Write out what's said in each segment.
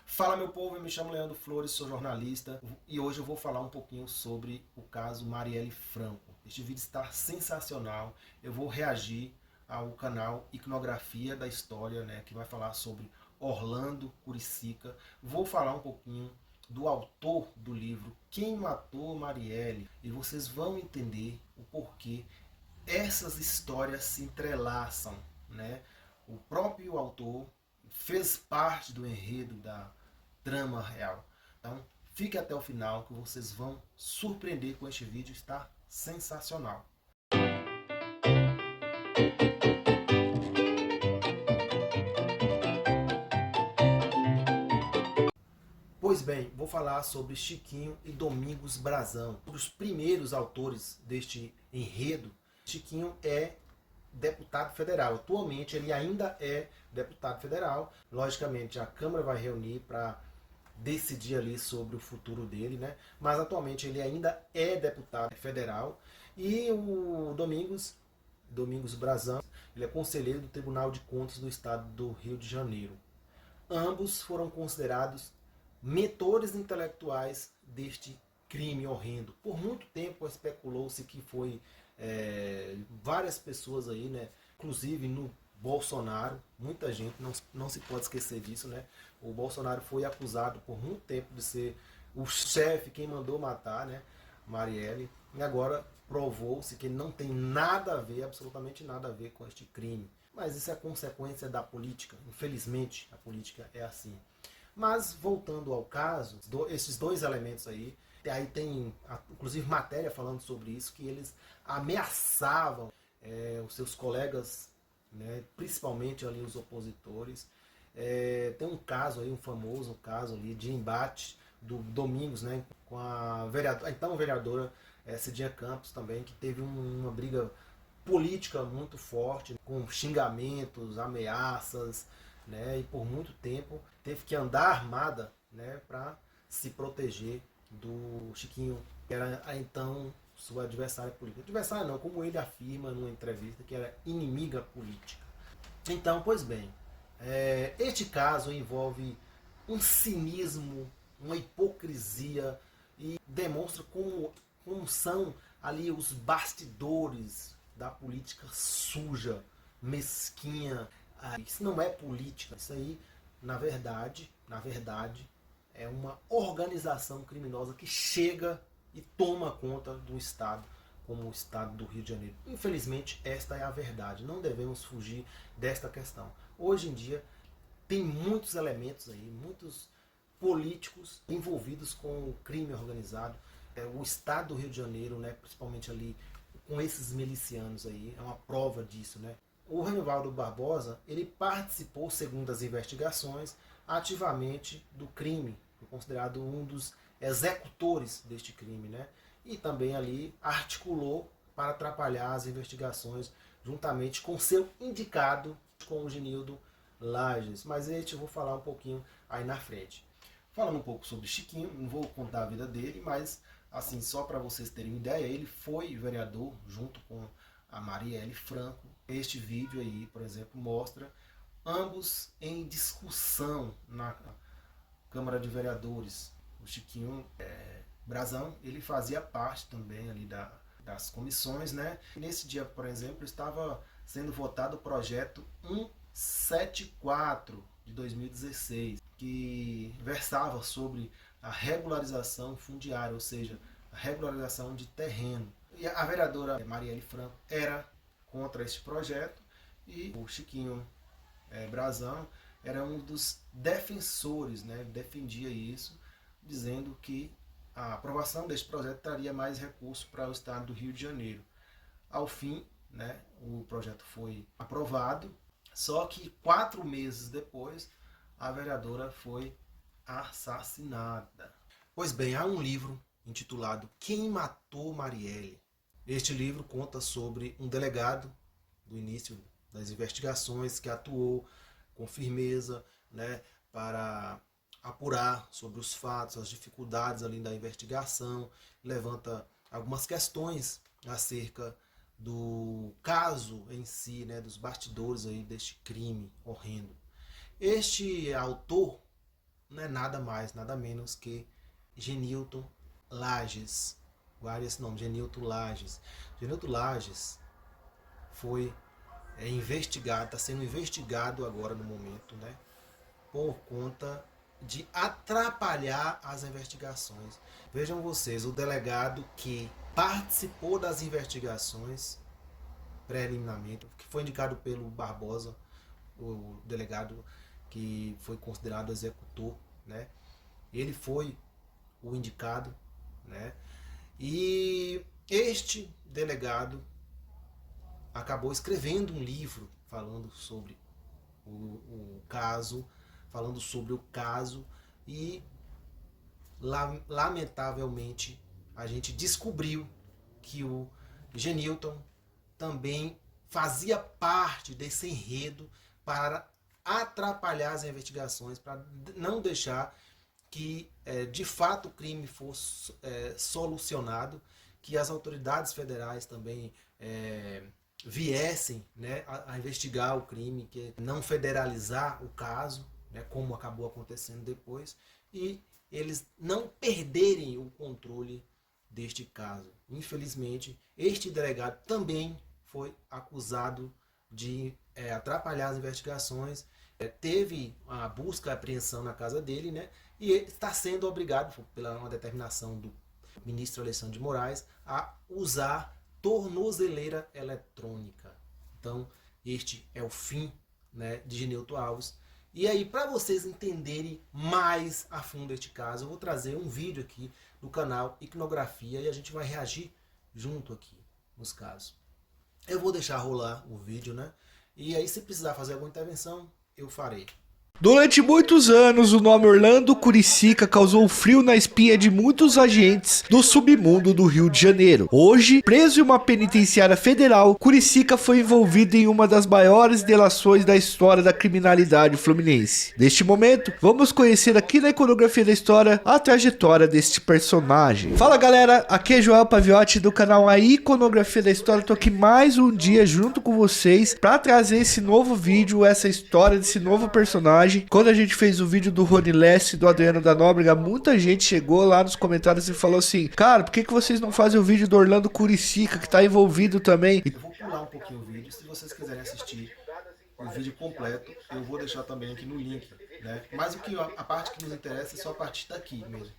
Fala meu povo, eu me chamo Leandro Flores, sou jornalista e hoje eu vou falar um pouquinho sobre o caso Marielle Franco. Este vídeo está sensacional, eu vou reagir ao canal Iconografia da História, né, que vai falar sobre Orlando Curicica. Vou falar um pouquinho do autor do livro Quem Matou Marielle e vocês vão entender o porquê essas histórias se entrelaçam, né? O próprio autor fez parte do enredo da trama real. Então, fique até o final que vocês vão surpreender com este vídeo, está sensacional. Pois bem, vou falar sobre Chiquinho e Domingos Brazão, os primeiros autores deste enredo. Chiquinho é deputado federal. Atualmente ele ainda é deputado federal. Logicamente a Câmara vai reunir para decidir ali sobre o futuro dele, né? Mas atualmente ele ainda é deputado federal. E o Domingos Brazão, ele é conselheiro do Tribunal de Contas do Estado do Rio de Janeiro. Ambos foram considerados mentores intelectuais deste crime horrendo. Por muito tempo especulou-se que foi várias pessoas aí, né, inclusive no Bolsonaro, muita gente, não se pode esquecer disso, né? O Bolsonaro foi acusado por muito tempo de ser o chefe, quem mandou matar, né, Marielle, e agora provou-se que ele não tem nada a ver, absolutamente nada a ver com este crime. Mas isso é consequência da política, infelizmente a política é assim. Mas voltando ao caso, esses dois elementos aí tem inclusive matéria falando sobre isso, que eles ameaçavam os seus colegas, né, principalmente ali os opositores. Tem um caso aí, um famoso caso ali de embate do Domingos, né, com a vereadora Cidinha Campos também, que teve uma briga política muito forte, com xingamentos, ameaças, né, e por muito tempo teve que andar armada, né, para se proteger do Chiquinho, que era então sua adversária política. Adversária não, como ele afirma numa entrevista, que era inimiga política. Então, pois bem, este caso envolve um cinismo, uma hipocrisia e demonstra como são ali os bastidores da política suja, mesquinha. Isso não é política, isso aí, na verdade, é uma organização criminosa que chega e toma conta do Estado, como o Estado do Rio de Janeiro. Infelizmente, esta é a verdade. Não devemos fugir desta questão. Hoje em dia, tem muitos elementos aí, muitos políticos envolvidos com o crime organizado. O Estado do Rio de Janeiro, né, principalmente ali com esses milicianos aí, é uma prova disso, né? O Renivaldo Barbosa, ele participou, segundo as investigações, ativamente do crime, foi considerado um dos executores deste crime, né? E também ali articulou para atrapalhar as investigações juntamente com seu indicado, com o Genildo Lages. Mas este eu vou falar um pouquinho aí na frente. Falando um pouco sobre Chiquinho, não vou contar a vida dele, mas assim, só para vocês terem uma ideia, ele foi vereador junto com a Marielle Franco. Este vídeo aí, por exemplo, mostra ambos em discussão na Câmara de Vereadores. O Chiquinho Brazão, ele fazia parte também ali das comissões, né? E nesse dia, por exemplo, estava sendo votado o projeto 174 de 2016, que versava sobre a regularização fundiária, ou seja, a regularização de terreno. E a vereadora Marielle Franco era contra este projeto e o Chiquinho Brazão era um dos defensores, né, defendia isso, dizendo que a aprovação deste projeto traria mais recursos para o estado do Rio de Janeiro. Ao fim, né, o projeto foi aprovado, só que 4 meses depois a vereadora foi assassinada. Pois bem, há um livro intitulado Quem Matou Marielle. Este livro conta sobre um delegado do início das investigações que atuou com firmeza, né, para apurar sobre os fatos, as dificuldades ali da investigação, levanta algumas questões acerca do caso em si, né, dos bastidores aí deste crime horrendo. Este autor não é nada mais, nada menos que Genilton Lages. Guarde esse nome, Genilton Lages. Genilton Lages foi investigado, está sendo investigado agora no momento, né, por conta de atrapalhar as investigações. Vejam vocês, o delegado que participou das investigações preliminarmente, que foi indicado pelo Barbosa, o delegado que foi considerado executor, né? Ele foi o indicado, né? E este delegado acabou escrevendo um livro falando sobre o caso, e lamentavelmente a gente descobriu que o Genilton também fazia parte desse enredo para atrapalhar as investigações, para não deixar que de fato o crime fosse solucionado, que as autoridades federais também viessem, né, a investigar o crime, que não federalizar o caso, né, como acabou acontecendo depois, e eles não perderem o controle deste caso. Infelizmente, este delegado também foi acusado de atrapalhar as investigações, teve a busca e apreensão na casa dele, né, e ele está sendo obrigado, pela uma determinação do ministro Alexandre de Moraes, a usar tornozeleira eletrônica. Então, este é o fim, né, de Genilton Alves. E aí, para vocês entenderem mais a fundo este caso, eu vou trazer um vídeo aqui do canal Iconografia e a gente vai reagir junto aqui nos casos. Eu vou deixar rolar o vídeo, né? E aí, se precisar fazer alguma intervenção, eu farei. Durante muitos anos, o nome Orlando Curicica causou frio na espinha de muitos agentes do submundo do Rio de Janeiro. Hoje, preso em uma penitenciária federal, Curicica foi envolvido em uma das maiores delações da história da criminalidade fluminense. Neste momento, vamos conhecer aqui na Iconografia da História a trajetória deste personagem. Fala galera, aqui é Joel Paviotti do canal A Iconografia da História. Tô aqui mais um dia junto com vocês para trazer esse novo vídeo, essa história desse novo personagem. Quando a gente fez o vídeo do Rony Lessa e do Adriano da Nóbrega, muita gente chegou lá nos comentários e falou assim: cara, por que vocês não fazem o vídeo do Orlando Curicica, que tá envolvido também? Eu vou pular um pouquinho o vídeo, se vocês quiserem assistir o vídeo completo, eu vou deixar também aqui no link, né? Mas a parte que nos interessa é só a partir daqui mesmo.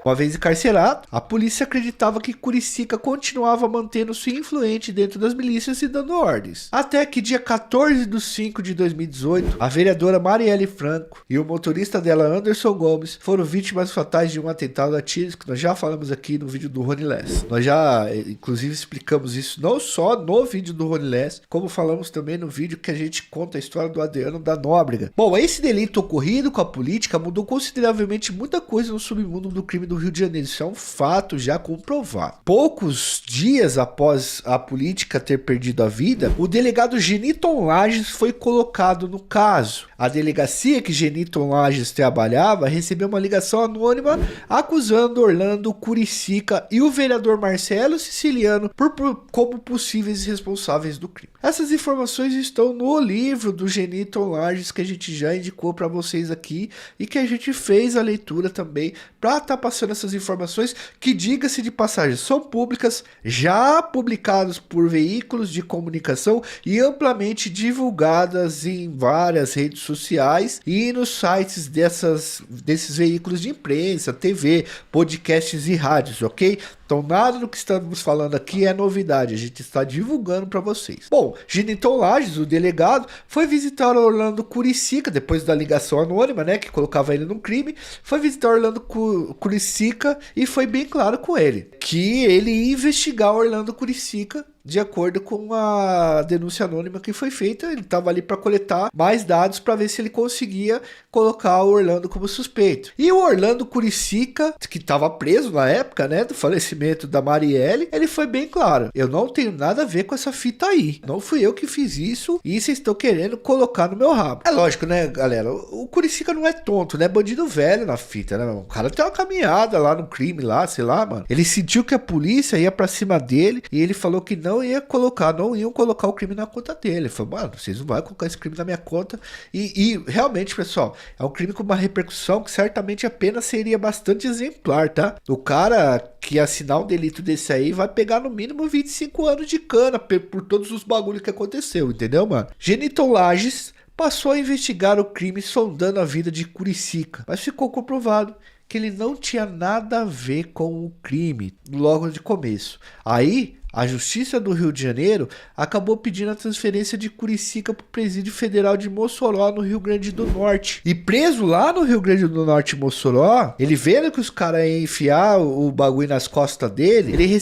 Uma vez encarcerado, a polícia acreditava que Curicica continuava mantendo-se influente dentro das milícias e dando ordens. Até que dia 14 de 5 de 2018, a vereadora Marielle Franco e o motorista dela Anderson Gomes foram vítimas fatais de um atentado a tiros, que nós já falamos aqui no vídeo do Rony Lessa. Nós já, inclusive, explicamos isso não só no vídeo do Rony Lessa, como falamos também no vídeo que a gente conta a história do Adriano da Nóbrega. Bom, esse delito ocorrido com a política mudou consideravelmente muita coisa no submundo do crime do Rio de Janeiro. Isso é um fato já comprovado. Poucos dias após a política ter perdido a vida, o delegado Genilton Lages foi colocado no caso. A delegacia que Genilton Lages trabalhava recebeu uma ligação anônima acusando Orlando Curicica e o vereador Marcelo Siciliano como possíveis responsáveis do crime. Essas informações estão no livro do Genilton Lages que a gente já indicou para vocês aqui e que a gente fez a leitura também para estar passando essas informações que, diga-se de passagem, são públicas, já publicadas por veículos de comunicação e amplamente divulgadas em várias redes sociais e nos sites desses veículos de imprensa, TV, podcasts e rádios, ok? Então nada do que estamos falando aqui é novidade, a gente está divulgando para vocês. Bom, Genilton Lages, o delegado, foi visitar Orlando Curicica, depois da ligação anônima, né, que colocava ele no crime, foi visitar Orlando Curicica e foi bem claro com ele, que ele ia investigar Orlando Curicica de acordo com a denúncia anônima que foi feita. Ele estava ali para coletar mais dados para ver se ele conseguia colocar o Orlando como suspeito. E o Orlando Curicica, que estava preso na época, né, do falecimento da Marielle, ele foi bem claro: eu não tenho nada a ver com essa fita aí. Não fui eu que fiz isso e vocês estão querendo colocar no meu rabo. É lógico, né, galera? O Curicica não é tonto, né? Bandido velho na fita, né? O cara tem uma caminhada lá no crime, lá, sei lá, mano. Ele sentiu que a polícia ia pra cima dele e ele falou que não iam colocar o crime na conta dele. Ele falou, mano, vocês não vão colocar esse crime na minha conta. E realmente, pessoal, é um crime com uma repercussão que certamente a pena seria bastante exemplar, tá? O cara que assinar um delito desse aí vai pegar no mínimo 25 anos de cana por todos os bagulhos que aconteceu, entendeu, mano? Geniton Lages passou a investigar o crime sondando a vida de Curicica, mas ficou comprovado que ele não tinha nada a ver com o crime logo de começo. Aí, a Justiça do Rio de Janeiro acabou pedindo a transferência de Curicica para o Presídio Federal de Mossoró, no Rio Grande do Norte. E preso lá no Rio Grande do Norte, Mossoró, ele vendo que os caras iam enfiar o bagulho nas costas dele, ele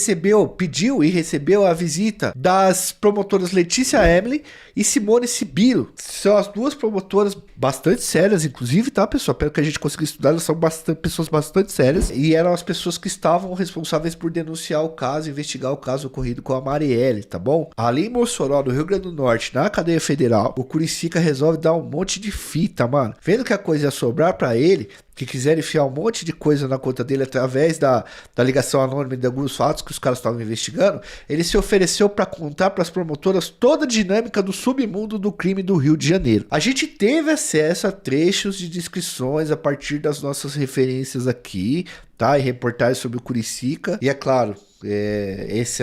pediu e recebeu a visita das promotoras Letícia Emily e Simone Sibilo. São as duas promotoras bastante sérias, inclusive, tá, pessoal? Pelo que a gente conseguiu estudar, elas são pessoas bastante sérias e eram as pessoas que estavam responsáveis por denunciar o caso, investigar o caso ocorrido com a Marielle, tá bom? Ali em Mossoró, no Rio Grande do Norte, na cadeia federal, o Curicica resolve dar um monte de fita, mano. Vendo que a coisa ia sobrar pra ele, que quiseram enfiar um monte de coisa na conta dele através da ligação anônima de alguns fatos que os caras estavam investigando, ele se ofereceu para contar para as promotoras toda a dinâmica do submundo do crime do Rio de Janeiro. A gente teve acesso a trechos de descrições a partir das nossas referências aqui, tá? E reportagens sobre o Curicica. E é claro, esse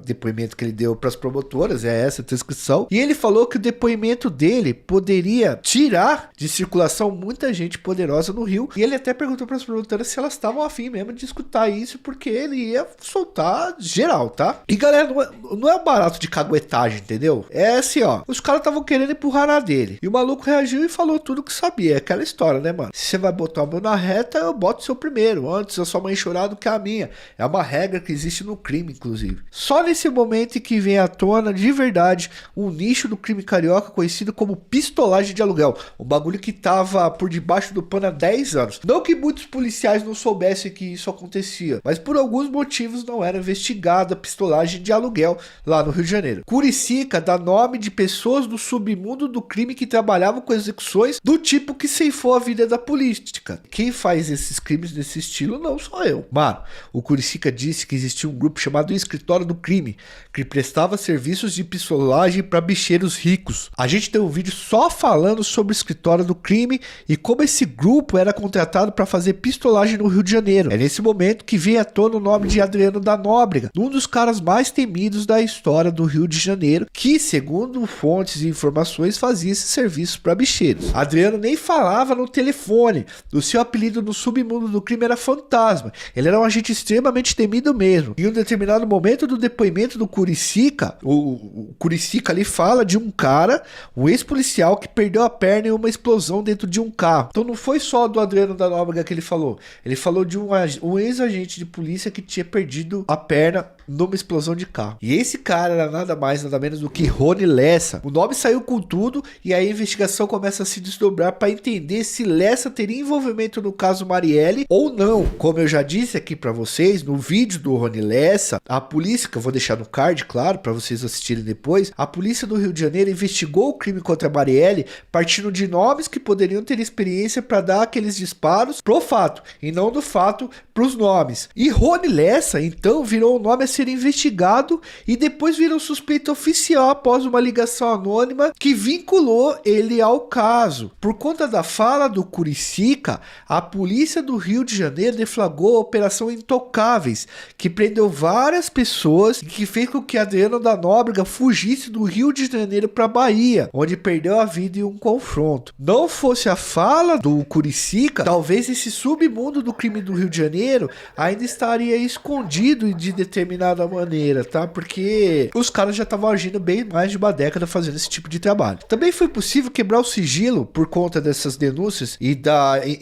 depoimento que ele deu para as promotoras, essa descrição. E ele falou que o depoimento dele poderia tirar de circulação muita gente poderosa no Rio. E ele até perguntou para as promotoras se elas estavam afim mesmo de escutar isso, porque ele ia soltar geral, tá? E galera, não é um barato de caguetagem, entendeu? É assim, ó, os caras estavam querendo empurrar na dele. E o maluco reagiu e falou tudo que sabia. É aquela história, né, mano? Se você vai botar o meu na reta, eu boto o seu primeiro. Antes a sua mãe chorar do que a minha. É uma regra que existe no crime, inclusive. Só nesse momento que vem à tona, de verdade, um nicho do crime carioca conhecido como pistolagem de aluguel. Um bagulho que tava por debaixo do pano há 10 anos. Não que muitos policiais não soubessem que isso acontecia, mas por alguns motivos não era investigada a pistolagem de aluguel lá no Rio de Janeiro. Curicica dá nome de pessoas do submundo do crime que trabalhavam com execuções do tipo que ceifou a vida da política. Quem faz esses crimes desse estilo não sou eu. Mano, o Curicica disse que existia um grupo chamado Escritório do Crime, que prestava serviços de pistolagem para bicheiros ricos. A gente tem um vídeo só falando sobre o Escritório do Crime e como esse grupo era contratado para fazer pistolagem no Rio de Janeiro. É nesse momento que vem à tona o nome de Adriano da Nóbrega, um dos caras mais temidos da história do Rio de Janeiro, que, segundo fontes e informações, fazia esse serviço para bicheiros. Adriano nem falava no telefone. O seu apelido no submundo do crime era Fantasma. Ele era um agente extremamente temido mesmo. Em um determinado momento do depoimento do Curicica, o Curicica ali fala de um cara, um ex-policial que perdeu a perna em uma explosão dentro de um carro. Então não foi só do Adriano da Nóbrega que ele falou de um ex-agente de polícia que tinha perdido a perna numa explosão de carro. E esse cara era nada mais, nada menos do que Rony Lessa. O nome saiu com tudo e aí a investigação começa a se desdobrar para entender se Lessa teria envolvimento no caso Marielle ou não. Como eu já disse aqui para vocês, no vídeo do Rony Lessa, a polícia, que eu vou deixar no card, claro, para vocês assistirem depois, a polícia do Rio de Janeiro investigou o crime contra a Marielle partindo de nomes que poderiam ter experiência para dar aqueles disparos pro fato, e não do fato pros nomes. E Rony Lessa, então, virou um nome a ser investigado e depois virou suspeito oficial após uma ligação anônima que vinculou ele ao caso. Por conta da fala do Curicica, a polícia do Rio de Janeiro deflagrou a Operação Intocáveis, que prendeu várias pessoas e que fez com que Adriano da Nóbrega fugisse do Rio de Janeiro para Bahia, onde perdeu a vida em um confronto. Não fosse a fala do Curicica, talvez esse submundo do crime do Rio de Janeiro ainda estaria escondido de determinada maneira, tá? Porque os caras já estavam agindo bem mais de uma década fazendo esse tipo de trabalho. Também foi possível quebrar o sigilo por conta dessas denúncias e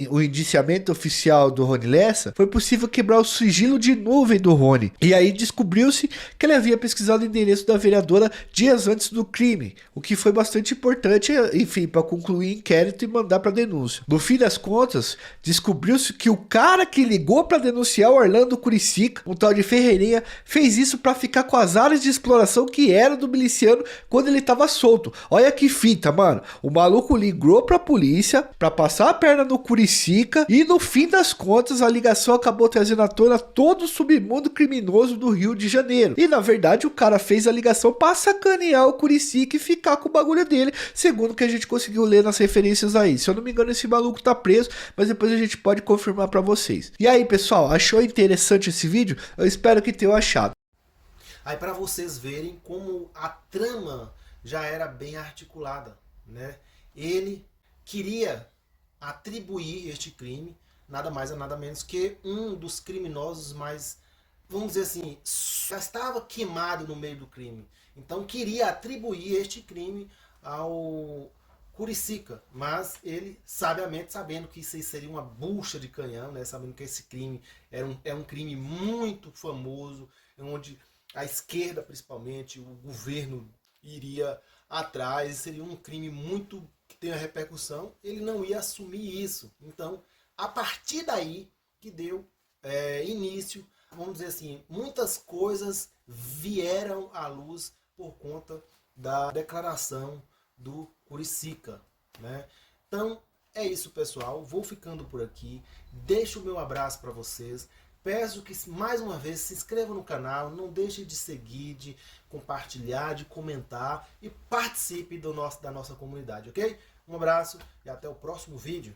o indiciamento oficial do Rony Lessa. Foi possível quebrar o sigilo de nuvem do Rony. E aí descobriu-se que ele havia pesquisado o endereço da vereadora dias antes do crime, o que foi bastante importante, enfim, para concluir o inquérito e mandar para denúncia. No fim das contas, descobriu-se que o cara que ligou para denunciar o Orlando Curicica, um tal de Ferreirinha, fez isso para ficar com as áreas de exploração que era do miliciano quando ele tava solto. Olha que fita, mano. O maluco ligou pra polícia pra passar a perna no Curicica e no fim das contas a ligação acabou trazendo à tona todo o submundo criminoso do Rio de Janeiro. E na verdade o cara fez a ligação pra sacanear o Curicica e ficar com o bagulho dele, segundo o que a gente conseguiu ler nas referências aí. Se eu não me engano, esse maluco tá preso, mas depois a gente pode confirmar pra vocês. E aí, pessoal, achou interessante esse vídeo? Eu espero que tenham achado. Aí para vocês verem como a trama já era bem articulada, né? Ele queria atribuir este crime nada mais a nada menos que um dos criminosos mais, vamos dizer assim, já estava queimado no meio do crime. Então queria atribuir este crime ao Curicica, mas ele sabiamente, sabendo que isso aí seria uma bucha de canhão, né? Sabendo que esse crime é um crime muito famoso, onde a esquerda principalmente, o governo iria atrás, seria um crime muito que tem a repercussão, ele não ia assumir isso. Então, a partir daí que deu início, vamos dizer assim, muitas coisas vieram à luz por conta da declaração do Curicica, né? Então, é isso, pessoal. Vou ficando por aqui. Deixo o meu abraço para vocês. Peço que, mais uma vez, se inscreva no canal, não deixe de seguir, de compartilhar, de comentar e participe da nossa comunidade, ok? Um abraço e até o próximo vídeo.